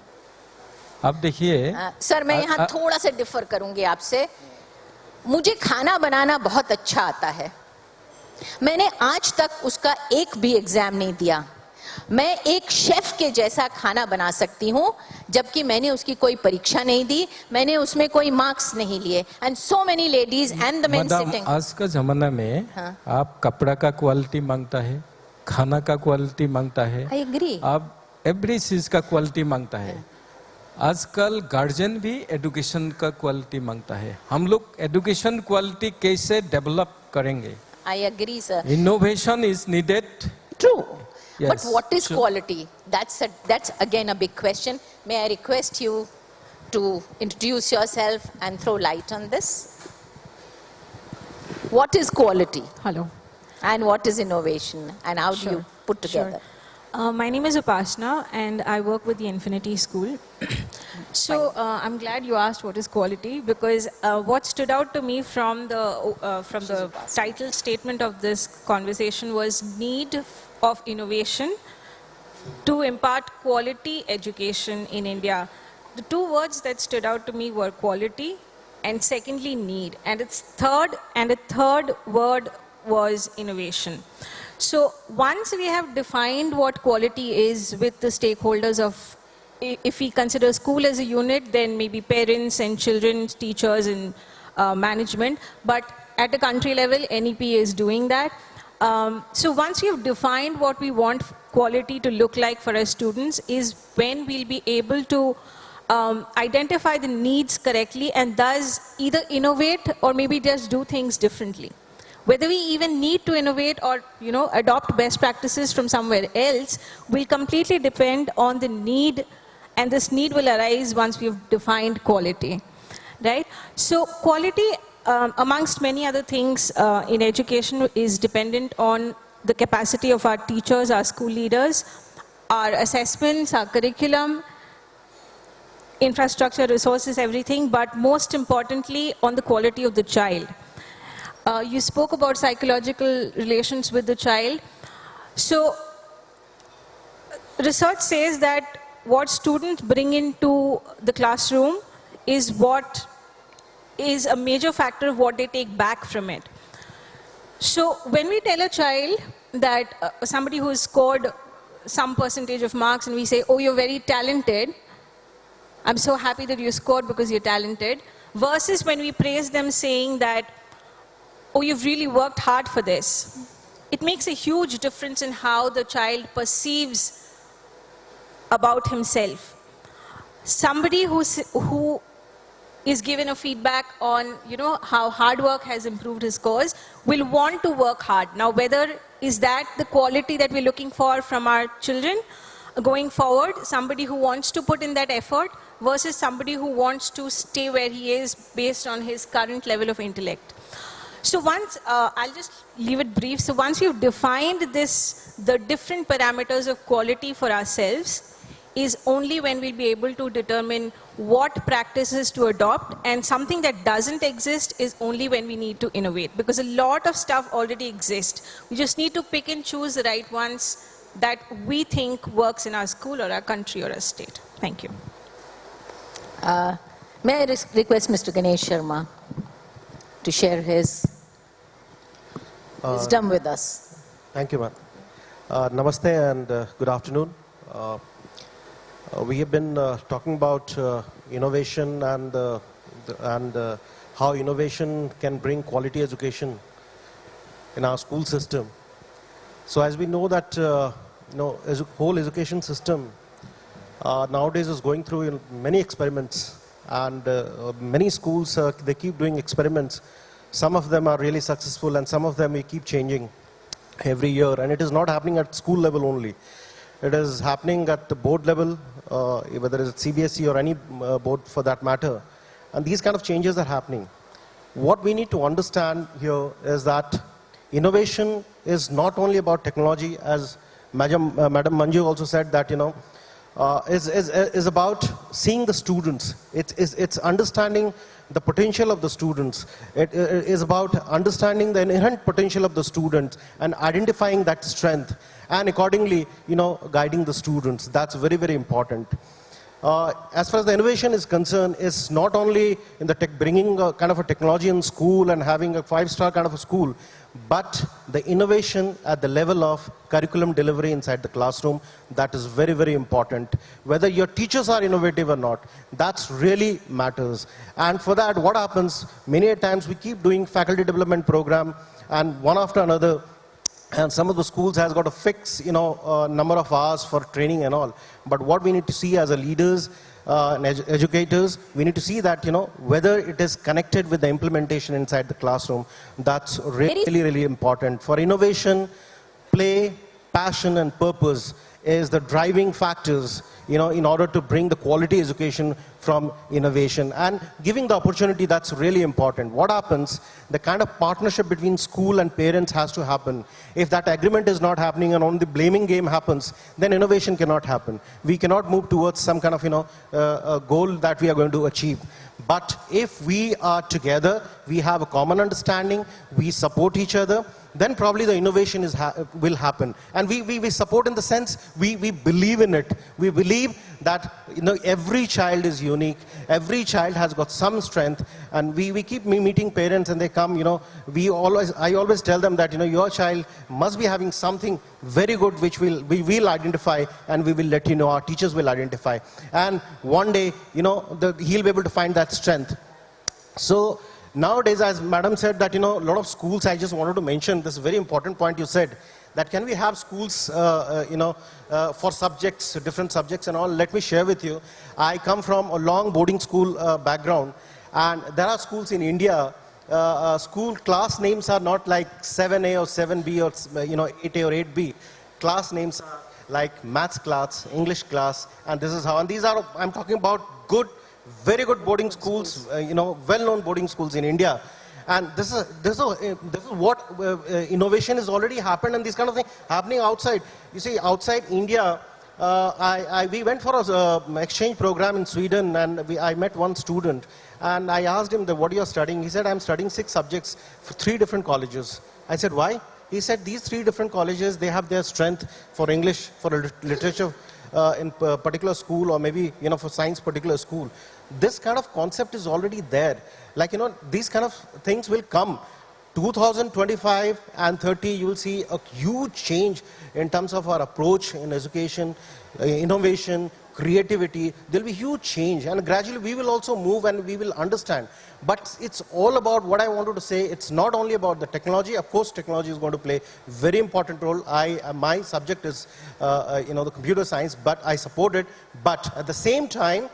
अब देखिए सर मैं यहाँ थोड़ा सा डिफर करूंगी आपसे. मुझे खाना बनाना बहुत अच्छा आता है. मैंने आज तक उसका एक भी एग्जाम नहीं दिया. मैं एक शेफ के जैसा खाना बना सकती हूँ, जबकि मैंने उसकी कोई परीक्षा नहीं दी, मैंने उसमें कोई मार्क्स नहीं लिए. And so many ladies and the men madam, sitting. आज का जमाना में आप कपड़ा का क्वालिटी मांगता है, खाना का क्वालिटी मांगता है, I agree. आप एवरी चीज का क्वालिटी मांगता है. आजकल गार्जियन भी एजुकेशन का क्वालिटी मांगता है. हम लोग एजुकेशन क्वालिटी कैसे डेवलप करेंगे? I agree, sir. Innovation is needed. True. Yes, But what is sure. quality? That's again a big question. May I request you to introduce yourself and throw light on this? What is quality? Hello. And what is innovation? And how do you Sure. put together? My name is Upasna and I work with the Infinity School. So I'm glad you asked what is quality, because what stood out to me from the title statement of this conversation was need of innovation to impart quality education in India. The two words that stood out to me were quality and secondly need, and the third word was innovation. So once we have defined what quality is with the stakeholders of, if we consider school as a unit, then maybe parents and children, teachers and management, but at a country level, NEP is doing that. So once we've defined what we want quality to look like for our students is when we'll be able to identify the needs correctly and thus either innovate or maybe just do things differently. Whether we even need to innovate or, adopt best practices from somewhere else will completely depend on the need, and this need will arise once we've defined quality, right? So quality, amongst many other things in education, is dependent on the capacity of our teachers, our school leaders, our assessments, our curriculum, infrastructure, resources, everything, but most importantly on the quality of the child. You spoke about psychological relations with the child. So research says that what students bring into the classroom is what is a major factor of what they take back from it. So when we tell a child that somebody who has scored some percentage of marks and we say, oh, you're very talented, I'm so happy that you scored because you're talented, versus when we praise them saying that, oh, you've really worked hard for this. It makes a huge difference in how the child perceives about himself. Somebody who is given a feedback on, how hard work has improved his scores will want to work hard. Now, whether is that the quality that we're looking for from our children going forward, somebody who wants to put in that effort versus somebody who wants to stay where he is based on his current level of intellect. So once, I'll just leave it brief. So once we've defined the different parameters of quality for ourselves, is only when we'll be able to determine what practices to adopt, and something that doesn't exist is only when we need to innovate, because a lot of stuff already exists. We just need to pick and choose the right ones that we think works in our school or our country or our state. Thank you. May I request Mr. Ganesh Sharma to share his wisdom with us. Thank you, ma'am. Namaste and good afternoon. We have been talking about innovation and how innovation can bring quality education in our school system. So as we know that whole education system nowadays is going through many experiments, and many schools they keep doing experiments. Some of them are really successful, and some of them we keep changing every year. And it is not happening at school level only. It is happening at the board level, whether it's CBSE or any board for that matter. And these kind of changes are happening. What we need to understand here is that innovation is not only about technology, as Madam Manju also said, that is about seeing the students. It's understanding the potential of the students. It is about understanding the inherent potential of the students and identifying that strength, and accordingly, guiding the students. That's very, very important. as far as the innovation is concerned, is not only in the bringing a kind of a technology in school and having a 5-star kind of a school, but the innovation at the level of curriculum delivery inside the classroom, that is very, very important. Whether your teachers are innovative or not, that's really matters. And for that, what happens, many a times we keep doing faculty development program, and one after another, and some of the schools has got a fixed, number of hours for training and all. But what we need to see as a leaders and educators, we need to see that, whether it is connected with the implementation inside the classroom. That's really, really important. For innovation, play, passion, and purpose is the driving factors, in order to bring the quality education from innovation. And giving the opportunity, that's really important. What happens, the kind of partnership between school and parents has to happen. If that agreement is not happening and only the blaming game happens, then innovation cannot happen. We cannot move towards some kind of, a goal that we are going to achieve. But if we are together, we have a common understanding, we support each other, then probably the innovation will happen. And we support in the sense, we believe in it. We believe that every child is unique, every child has got some strength, and we keep meeting parents and they come, I always tell them that, your child must be having something very good which we will identify, and we will let you know, our teachers will identify. And one day, he'll be able to find that strength. So nowadays, as madam said that, a lot of schools, I just wanted to mention this very important point you said, that can we have schools, for subjects, different subjects and all. Let me share with you. I come from a long boarding school background, and there are schools in India, school class names are not like 7A or 7B or, 8A or 8B. Class names are like maths class, English class, and this is how, and these are, I'm talking about good, very good boarding schools, well-known boarding schools in India. And this is what innovation has already happened, and this kind of thing happening outside. You see, outside India, we went for an exchange program in Sweden, and I met one student, and I asked him what you're studying. He said, I'm studying 6 subjects for 3 different colleges. I said, why? He said, these 3 different colleges, they have their strength for English, for literature, in a particular school, or maybe, for science particular school. This kind of concept is already there. Like, these kind of things will come. 2025 and 30, you will see a huge change in terms of our approach in education, innovation, creativity. There will be huge change, and gradually we will also move and we will understand. But it's all about what I wanted to say. It's not only about the technology. Of course, technology is going to play a very important role. My subject is, the computer science, but I support it. But at the same time,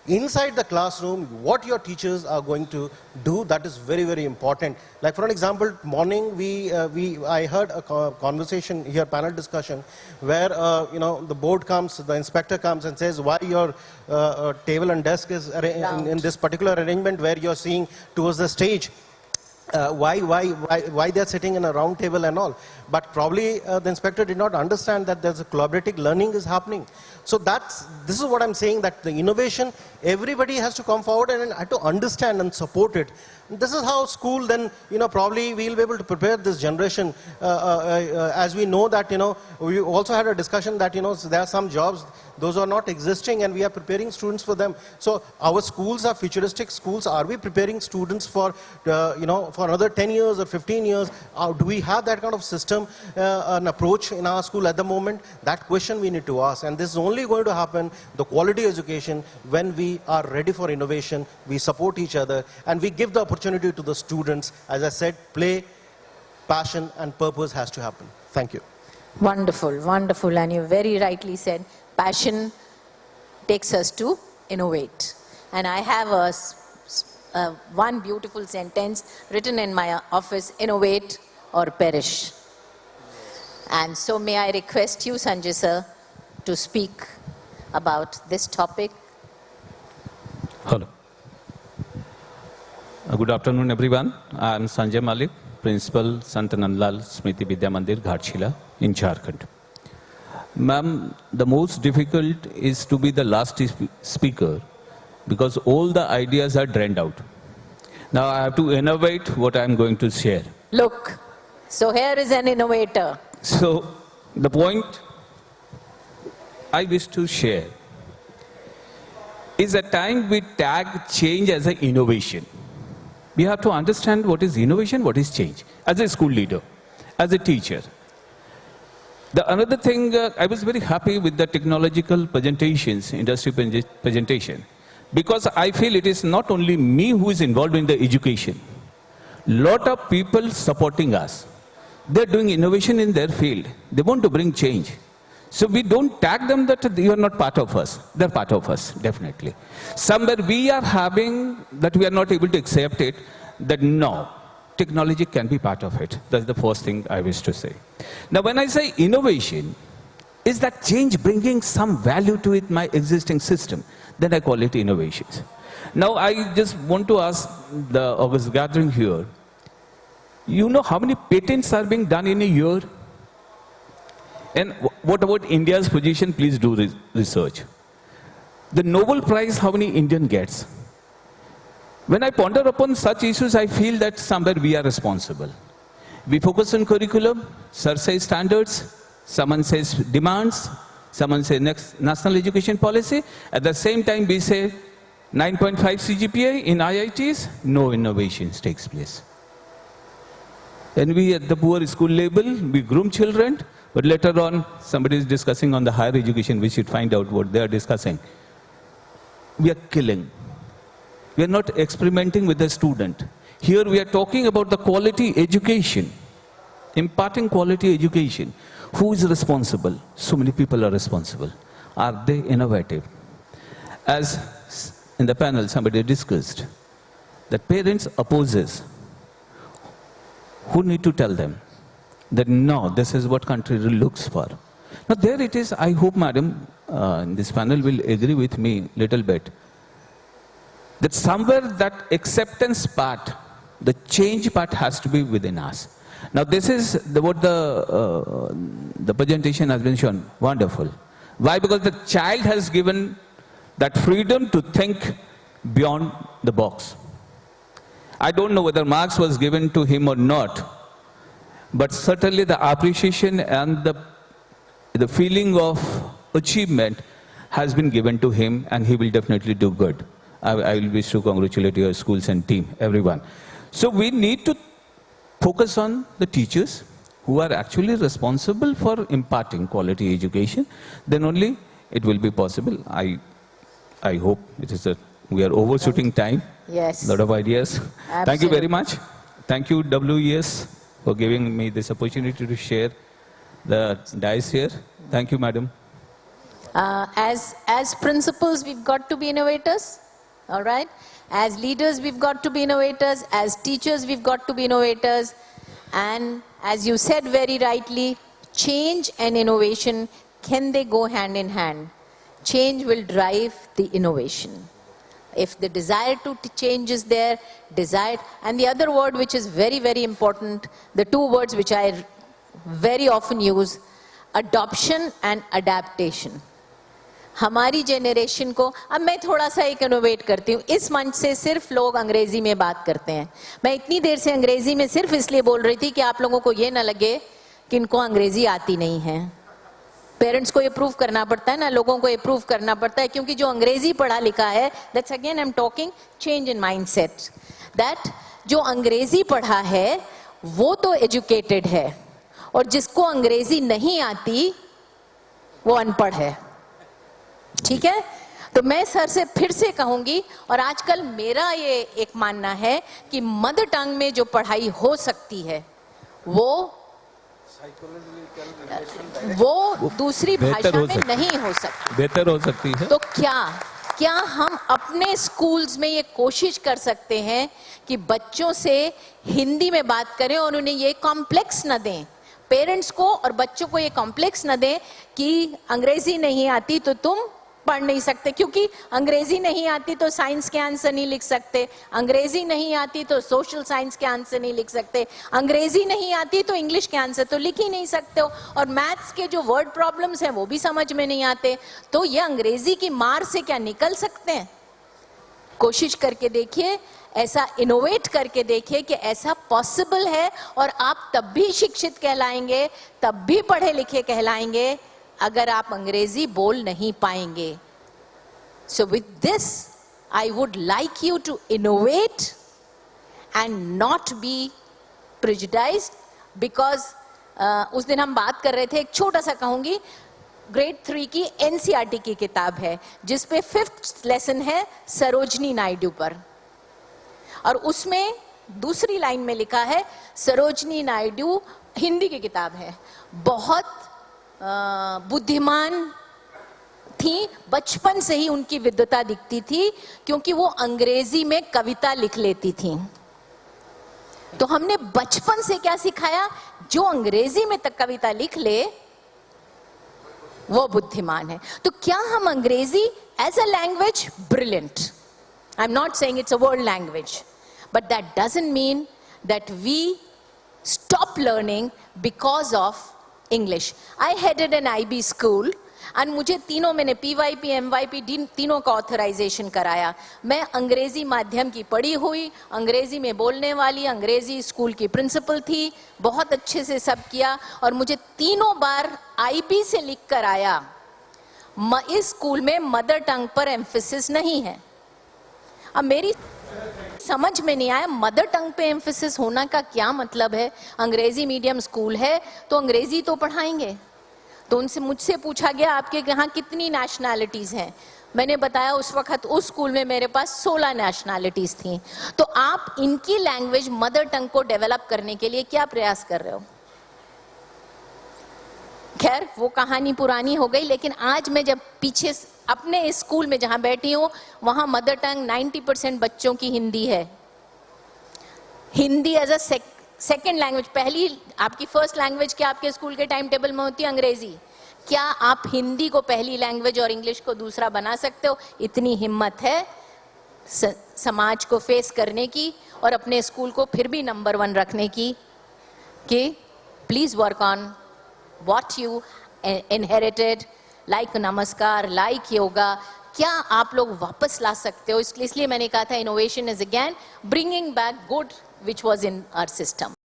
inside the classroom, what your teachers are going to do, that is very, very important. Like for an example, morning I heard a conversation here, panel discussion, where the board comes, the inspector comes and says, why your table and desk is in this particular arrangement where you're seeing towards the stage. Why they're sitting in a round table and all. But probably the inspector did not understand that there's a collaborative learning is happening. So this is what I'm saying, that the innovation, everybody has to come forward and have to understand and support it. This is how school then, probably we'll be able to prepare this generation. As we know that, we also had a discussion that, there are some jobs, those are not existing, and we are preparing students for them. So our schools are futuristic schools. Are we preparing students for, for another 10 years or 15 years? Do we have that kind of system, an approach in our school at the moment? That question we need to ask. And this is only going to happen, the quality education, when we are ready for innovation, we support each other, and we give the opportunity to the students. As I said, play, passion, and purpose has to happen. Thank you. Wonderful, wonderful. And you very rightly said, passion takes us to innovate. And I have one beautiful sentence written in my office: innovate or perish. And so may I request you, Sanjay sir, to speak about this topic. Hello. Good afternoon, everyone. I am Sanjay Malik, Principal Sant Nandlal Smriti Vidya Mandir, Ghatshila in Jharkhand. Ma'am, the most difficult is to be the last speaker because all the ideas are drained out. Now I have to innovate what I am going to share. Look, so here is an innovator. So the point I wish to share is a time we tag change as an innovation. We have to understand what is innovation, what is change, as a school leader, as a teacher. The another thing, I was very happy with the technological presentations, industry presentation, because I feel it is not only me who is involved in the education. Lot of people supporting us. They're doing innovation in their field. They want to bring change. So we don't tag them that you are not part of us. They're part of us, definitely. Somewhere we are having that we are not able to accept it, that no, technology can be part of it. That's the first thing I wish to say. Now when I say innovation, is that change bringing some value to it, my existing system? Then I call it innovations. Now I just want to ask the August gathering here, you know how many patents are being done in a year? And what about India's position? Please do research. The Nobel Prize, how many Indian gets? When I ponder upon such issues, I feel that somewhere we are responsible. We focus on curriculum, sir says standards, someone says demands, someone says next national education policy. At the same time, we say 9.5 CGPA in IITs, no innovations takes place. And we at the poor school level, we groom children, but later on, somebody is discussing on the higher education, we should find out what they are discussing. We are killing. We are not experimenting with the student. Here we are talking about the quality education, imparting quality education. Who is responsible? So many people are responsible. Are they innovative? As in the panel somebody discussed, that parents opposes. Who need to tell them that no, this is what country looks for? Now there it is. I hope, madam, this panel will agree with me a little bit, that somewhere that acceptance part, the change part has to be within us. Now this is what the presentation has been shown. Wonderful. Why? Because the child has given that freedom to think beyond the box. I don't know whether marks was given to him or not, but certainly the appreciation and the feeling of achievement has been given to him, and he will definitely do good. I will wish to congratulate your schools and team, everyone. So we need to focus on the teachers who are actually responsible for imparting quality education. Then only it will be possible. I hope it is we are overshooting time. Yes. A lot of ideas. Absolutely. Thank you very much. Thank you, WES, for giving me this opportunity to share the dice here. Thank you, madam. As principals, we've got to be innovators, all right? As leaders, we've got to be innovators. As teachers, we've got to be innovators. And as you said very rightly, change and innovation, can they go hand in hand? Change will drive the innovation. If the desire to change is there, and the other word which is very, very important, the two words which I very often use, adoption and adaptation. हमारी generation को, अब मैं थोड़ा सा एक innovate करती हूँ, इस मंच से सिर्फ लोग अंग्रेजी में बात करते हैं. मैं इतनी देर से अंग्रेजी में सिर्फ इसलिए बोल रही थी कि आप लोगों को ये ना लगे कि इनको अंग्रेजी आती नहीं है. पेरेंट्स को ये प्रूव करना पड़ता है ना, लोगों को ये प्रूव करना पड़ता है, क्योंकि जो अंग्रेजी पढ़ा लिखा है, that's again I am talking change in mindset, that जो अंग्रेजी पढ़ा है वो तो एजुकेटेड है, और जिसको अंग्रेजी नहीं आती वो अनपढ़ है. ठीक है? तो मैं सर से फिर से कहूंगी, और आजकल मेरा ये एक मानना है कि मदर टंग में जो पढ़ाई हो सकती है वो दूसरी भाषा में नहीं हो सकती. बेहतर हो सकती है. तो क्या हम अपने स्कूल्स में ये कोशिश कर सकते हैं कि बच्चों से हिंदी में बात करें और उन्हें ये कॉम्प्लेक्स न दें, पेरेंट्स को और बच्चों को ये कॉम्प्लेक्स न दें कि अंग्रेजी नहीं आती तो तुम पढ़ नहीं सकते, क्योंकि अंग्रेजी नहीं आती तो साइंस के आंसर नहीं लिख सकते, अंग्रेजी नहीं आती तो सोशल साइंस के आंसर नहीं लिख सकते, अंग्रेजी नहीं आती तो इंग्लिश के आंसर तो लिख ही नहीं सकते हो, और मैथ्स के जो वर्ड प्रॉब्लम्स हैं वो भी समझ में नहीं आते. तो ये अंग्रेजी की मार से क्या निकल सकते हैं? कोशिश करके देखिए, ऐसा इनोवेट करके देखिए कि ऐसा पॉसिबल है, और आप तब भी शिक्षित कहलाएंगे, तब भी पढ़े लिखे कहलाएंगे अगर आप अंग्रेजी बोल नहीं पाएंगे. So with this, I would like you to innovate and not be prejudiced, because उस दिन हम बात कर रहे थे, एक छोटा सा कहूंगी, ग्रेड 3 की एनसीईआरटी की किताब है जिसपे 5th लेसन है सरोजनी नायडू पर, और उसमें दूसरी लाइन में लिखा है सरोजनी नायडू, हिंदी की किताब है, बहुत बुद्धिमान थी, बचपन से ही उनकी विद्वता दिखती थी क्योंकि वो अंग्रेजी में कविता लिख लेती थी। तो हमने बचपन से क्या सिखाया, जो अंग्रेजी में तक कविता लिख ले वो बुद्धिमान है। तो क्या हम अंग्रेजी as a language, brilliant, I am not saying it's a world language, but that doesn't mean that we stop learning because of English. I headed an IB school and मुझे तीनों, मैंने PYP, MYP तीनों का authorisation कराया। मैं अंग्रेजी माध्यम की पढ़ी हुई, अंग्रेजी में बोलने वाली, अंग्रेजी स्कूल की प्रिंसिपल थी, बहुत अच्छे से सब किया, और मुझे तीनों बार IB से लिख कर आया। इस स्कूल में मदर टंग पर एम्फेसिस नहीं है। अब मेरी समझ में नहीं आया मदर टंग पे एम्फेसिस होना का क्या मतलब है। अंग्रेजी मीडियम स्कूल है तो अंग्रेजी तो पढ़ाएंगे। तो उनसे, मुझसे पूछा गया आपके यहाँ कितनी नेशनैलिटीज हैं, मैंने बताया उस वक्त उस स्कूल में मेरे पास 16 नेशनैलिटीज थी। तो आप इनकी लैंग्वेज मदर टंग को डेवलप करने के लिए क्या प्रयास कर रहे हो? खैर वो कहानी पुरानी हो गई, लेकिन आज मैं जब पीछे अपने इस स्कूल में जहां बैठी हूं, वहां मदर टंग 90% बच्चों की हिंदी है। Hindi as a second language, पहली आपकी फर्स्ट लैंग्वेज क्या आपके स्कूल के टाइम टेबल में होती है? अंग्रेजी। क्या आप हिंदी को पहली लैंग्वेज और इंग्लिश को दूसरा बना सकते हो? इतनी हिम्मत है समाज को फेस करने की और अपने स्कूल को फिर भी नंबर 1 रखने की, कि please work on what you inherited, like नमस्कार, like योगा, क्या आप लोग वापस ला सकते हो? इसलिए मैंने कहा था innovation is again bringing back good which was in our system.